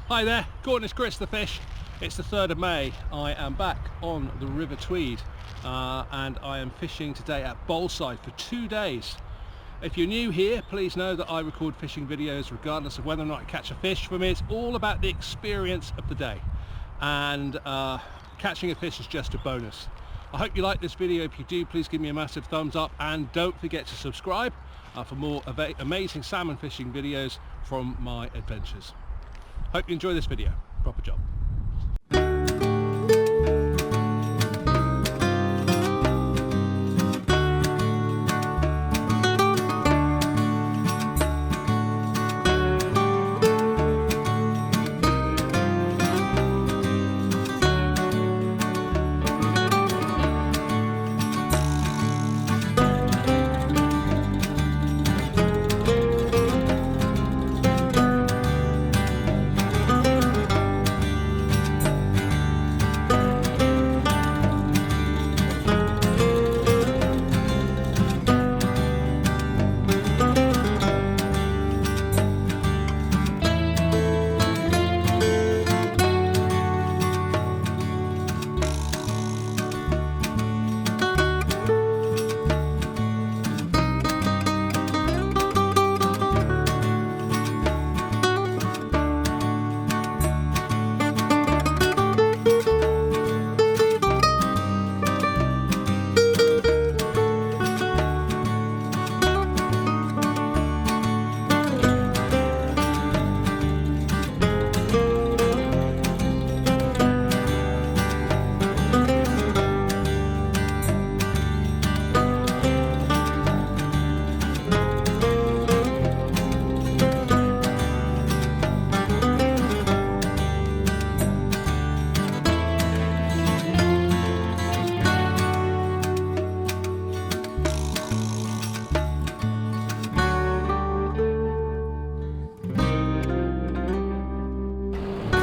Hi there, Cornish Chris the Fish. It's the 3rd of May. I am back on the River Tweed and I am fishing today at Boleside for 2 days. If you're new here, please know that I record fishing videos regardless of whether or not I catch a fish. For me, it's all about the experience of the day, and catching a fish is just a bonus. I hope you like this video. If you do, please give me a massive thumbs up and don't forget to subscribe for more amazing salmon fishing videos from my adventures. Hope you enjoy this video. Proper job.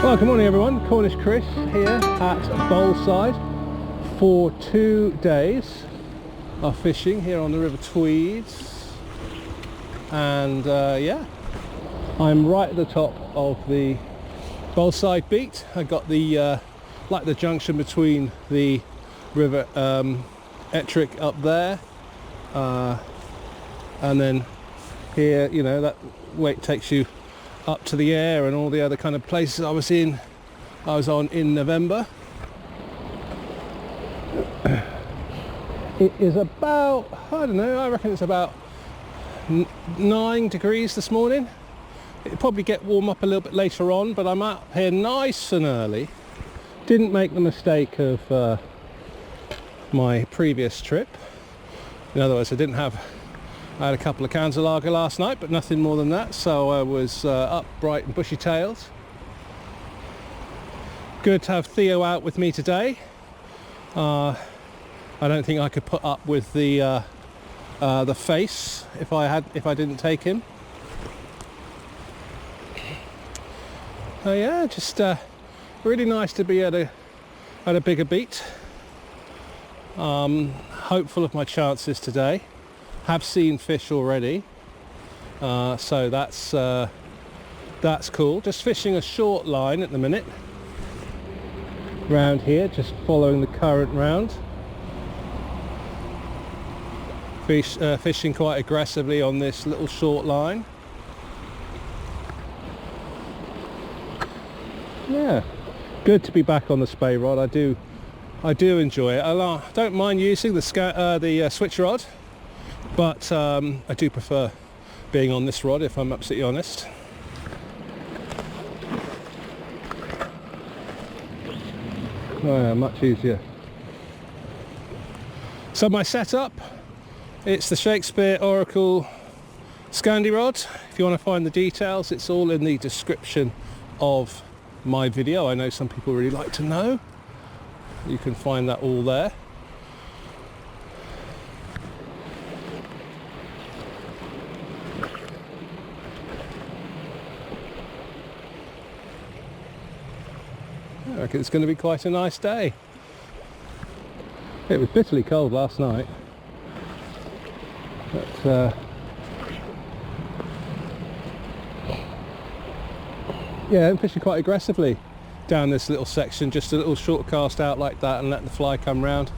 Well, good morning everyone, Cornish Chris here at Boleside for 2 days of fishing here on the River Tweed, and yeah, I'm right at the top of the Boleside beat. I got the like the junction between the River Ettrick up there, and then here, you know, that way it takes you up to the Air and all the other kind of places I was on in November. It is about, I don't know, I reckon it's about 9 degrees this morning. It'll probably get warm up a little bit later on, but I'm out here nice and early. Didn't make the mistake of my previous trip. In other words, I had a couple of cans of lager last night, but nothing more than that, so I was up bright and bushy tailed. Good to have Theo out with me today. I don't think I could put up with the face if I didn't take him. Yeah, just really nice to be at a bigger beat. Hopeful of my chances today. Have seen fish already, so that's cool. Just fishing a short line at the minute round here, just following the current round. Fishing quite aggressively on this little short line. Yeah, good to be back on the Spey rod. I do enjoy it. I don't mind using the switch rod, but I do prefer being on this rod, if I'm absolutely honest. Oh yeah, much easier. So my setup, it's the Shakespeare Oracle Scandi Rod. If you want to find the details, it's all in the description of my video. I know some people really like to know. You can find that all there. I reckon it's going to be quite a nice day. It was bitterly cold last night, but yeah, I'm fishing quite aggressively down this little section, just a little short cast out like that and let the fly come round.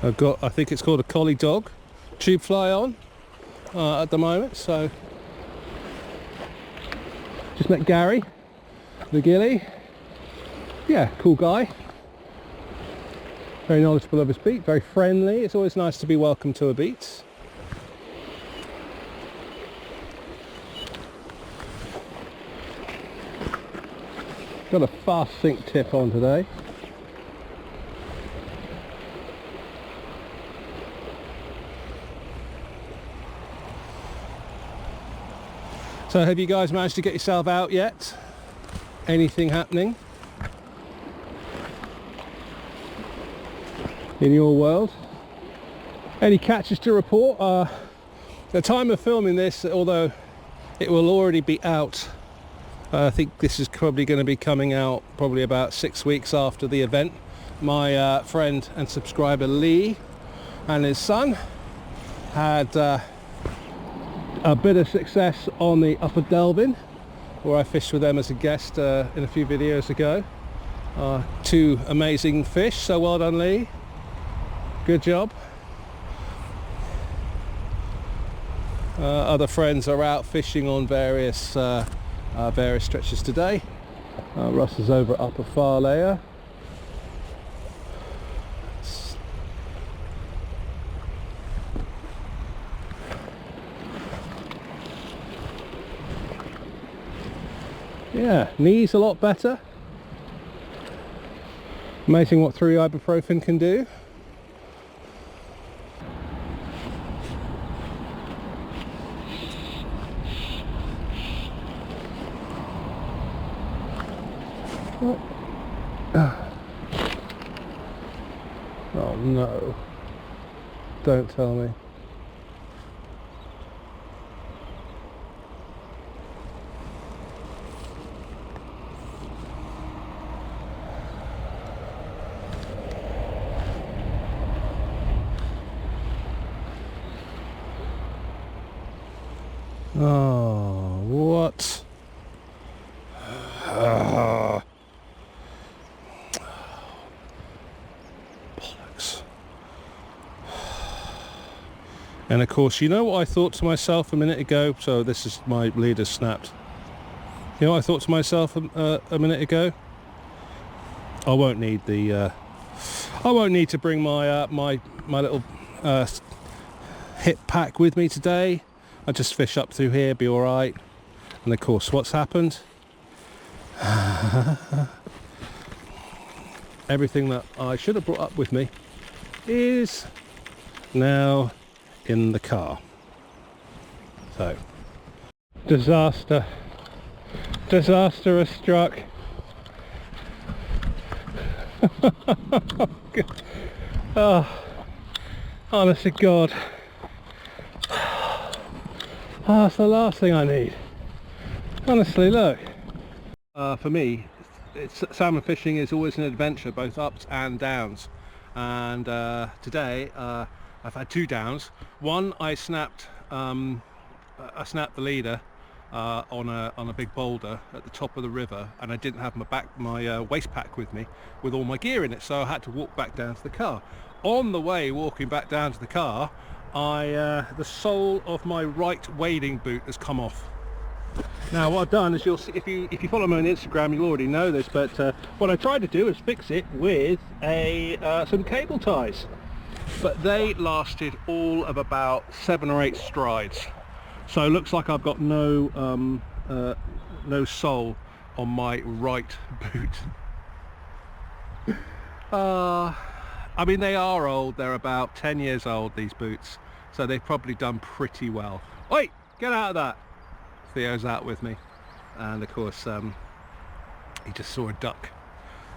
I've got, I think it's called a collie dog tube fly on at the moment, so just met Gary, the gilly. Yeah, cool guy. Very knowledgeable of his beat, very friendly. It's always nice to be welcome to a beat. Got a fast sink tip on today. So have you guys managed to get yourself out yet? Anything happening in your world? Any catches to report? The time of filming this, although it will already be out, I think this is probably going to be coming out probably about 6 weeks after the event. My friend and subscriber Lee and his son had a bit of success on the Upper Delvin, where I fished with them as a guest in a few videos ago. 2 amazing fish, so well done Lee, good job. Other friends are out fishing on various stretches today. Russ is over at Upper Farlayer. Yeah, knees a lot better. Amazing what 3 ibuprofen can do. Oh no, don't tell me. Oh, what? Bollocks. And of course, you know what I thought to myself a minute ago? So this is my leader snapped. You know what I thought to myself a minute ago? I won't need the I won't need to bring my my little hip pack with me today. I'll just fish up through here, be alright. And of course, what's happened? Everything that I should have brought up with me is now in the car. So, disaster has struck. Oh, honest to God. Oh, that's the last thing I need. Honestly, look. For me, salmon fishing is always an adventure, both ups and downs. And today, I've had 2 downs. One, I snapped the leader on a big boulder at the top of the river, and I didn't have my waist pack with me with all my gear in it, so I had to walk back down to the car. On the way walking back down to the car, the sole of my right wading boot has come off. Now what I've done is, you'll see, if you follow me on Instagram, you already know this, but what I tried to do is fix it with some cable ties, but they lasted all of about 7 or 8 strides. So it looks like I've got no sole on my right boot. I mean, they are old. They're about 10 years old, these boots, so they've probably done pretty well. Oi, get out of that. Theo's out with me, and of course he just saw a duck.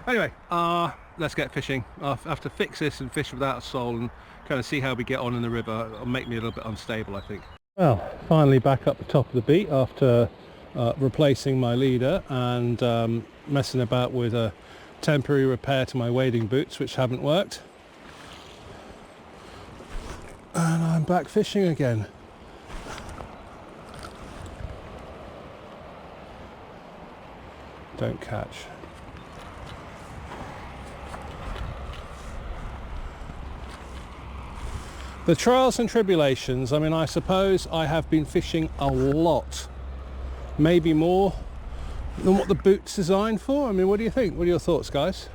Anyway, let's get fishing. I'll have to fix this and fish without a sole and kind of see how we get on in the river. It'll make me a little bit unstable, I think. Well, finally back up the top of the beat after replacing my leader and messing about with a temporary repair to my wading boots, which haven't worked. And I'm back fishing again. Don't catch. The trials and tribulations, I mean, I suppose I have been fishing a lot, maybe more than what the boot's designed for. I mean, what do you think? What are your thoughts, guys?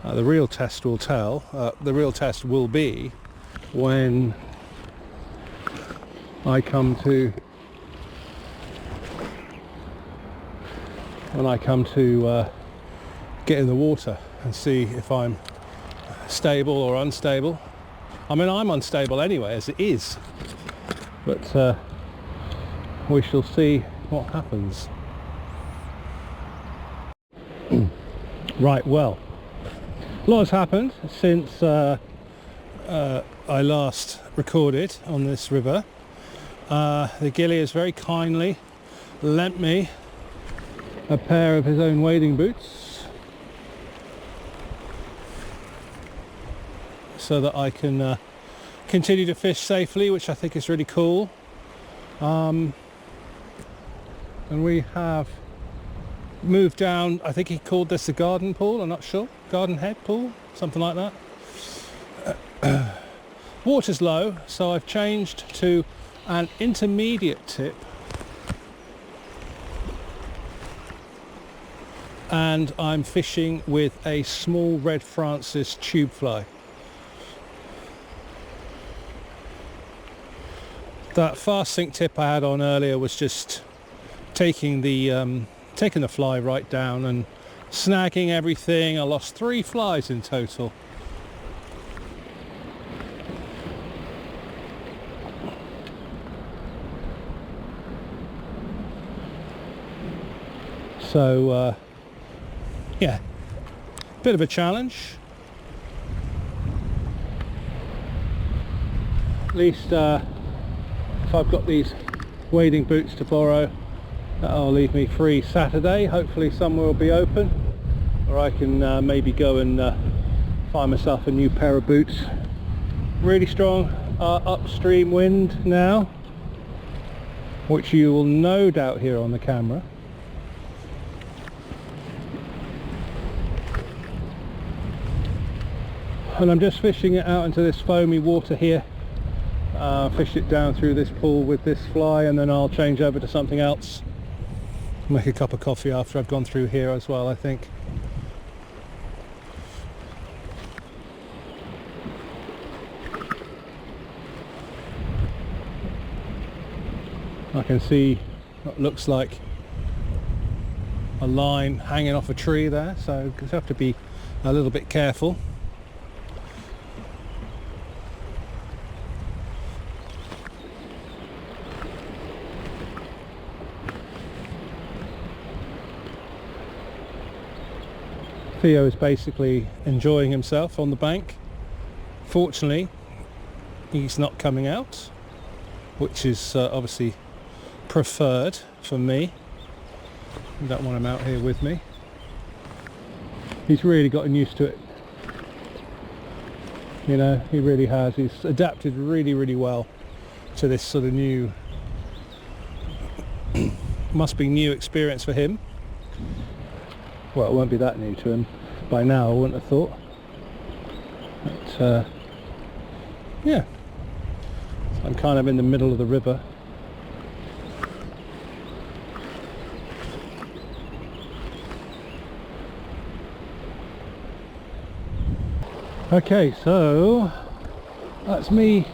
The real test will the real test will be when I come to get in the water and see if I'm stable or unstable. I mean, I'm unstable anyway as it is, but we shall see what happens. Right, well, a lot has happened since I last recorded on this river. The ghillie has very kindly lent me a pair of his own wading boots so that I can continue to fish safely, which I think is really cool. And we have moved down, I think he called this the garden pool, I'm not sure, garden head pool, something like that. Water's low, so I've changed to an intermediate tip, and I'm fishing with a small Red Francis tube fly. That fast sink tip I had on earlier was just taking the fly right down and snagging everything. I lost 3 flies in total. So yeah, bit of a challenge. At least if I've got these wading boots to borrow, that'll leave me free Saturday. Hopefully somewhere will be open, or I can maybe go and find myself a new pair of boots. Really strong upstream wind now, which you will no doubt hear on the camera. And I'm just fishing it out into this foamy water here. Fish it down through this pool with this fly, and then I'll change over to something else. Make a cup of coffee after I've gone through here as well, I think. I can see what looks like a line hanging off a tree there, so you have to be a little bit careful. Theo is basically enjoying himself on the bank. Fortunately, he's not coming out, which is obviously preferred for me. I don't want him out here with me. He's really gotten used to it. You know, he really has. He's adapted really, really well to this sort of new, must be new experience for him. Well, it won't be that new to him by now, I wouldn't have thought. But yeah, so I'm kind of in the middle of the river. Okay, so that's me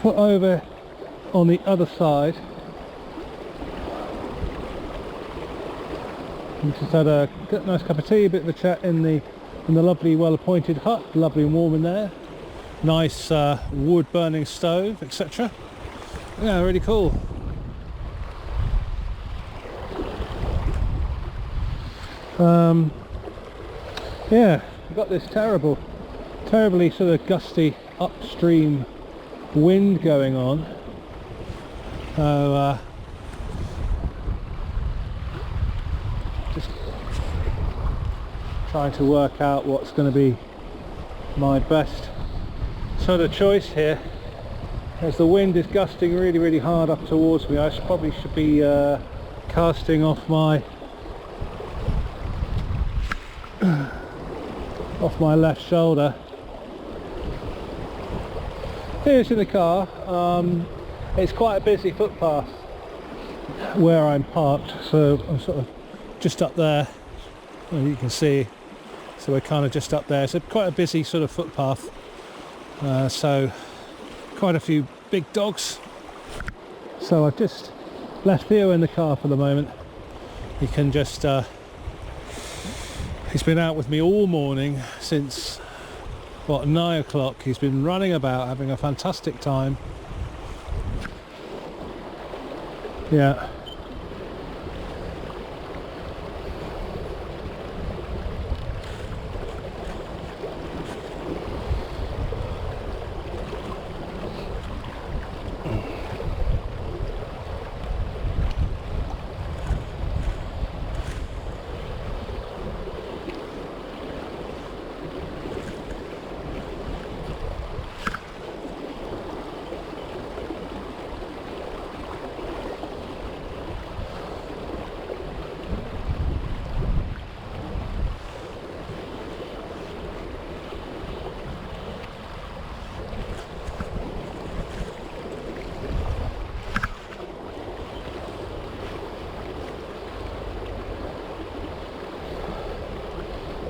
put over on the other side. We just had a nice cup of tea, a bit of a chat in the lovely, well-appointed hut. Lovely and warm in there. Nice wood burning stove, etc. Yeah, really cool. Yeah, we've got this terribly sort of gusty upstream wind going on. So trying to work out what's going to be my best sort of choice here, as the wind is gusting really hard up towards me. I probably should be casting off my left shoulder. Here's in the car. It's quite a busy footpath where I'm parked, so I'm sort of just up there, as you can see. So we're kind of just up there. It's quite a busy sort of footpath, so quite a few big dogs. So I've just left Theo in the car for the moment. He can just he's been out with me all morning since what, 9 o'clock. He's been running about, having a fantastic time. Yeah.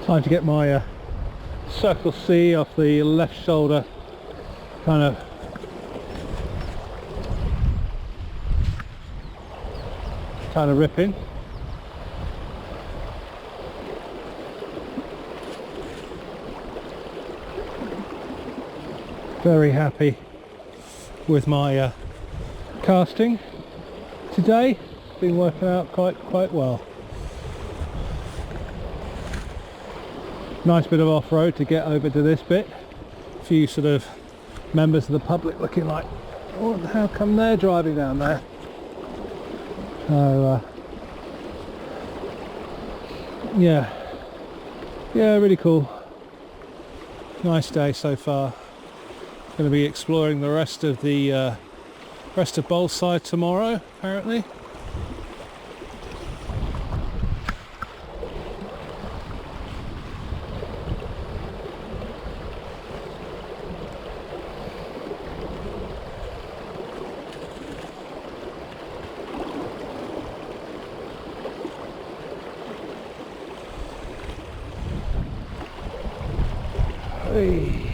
Time to get my Circle C off the left shoulder, kind of ripping. Very happy with my casting today. Been working out quite well. Nice bit of off-road to get over to this bit. A few sort of members of the public looking like, oh, how come they're driving down there? So yeah, really cool. Nice day so far. Going to be exploring the rest of Boleside tomorrow, apparently. Hey.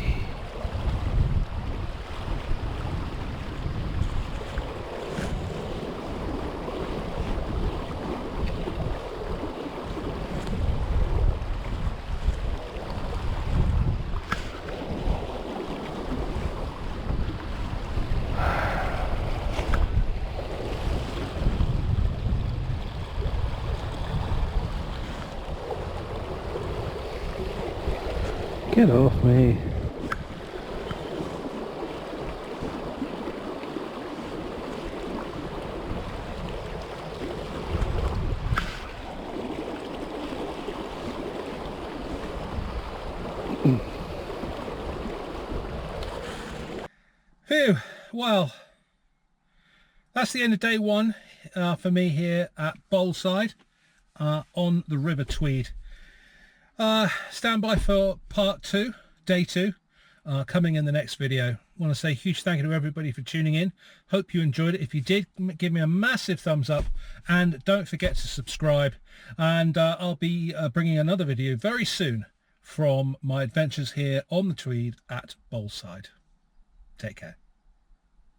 Get off me. Phew, well, that's the end of day one for me here at Boleside on the River Tweed. Stand by for part 2, day 2, coming in the next video. I want to say a huge thank you to everybody for tuning in. Hope you enjoyed it. If you did, give me a massive thumbs up and don't forget to subscribe. And I'll be bringing another video very soon from my adventures here on the Tweed at Boleside. Take care.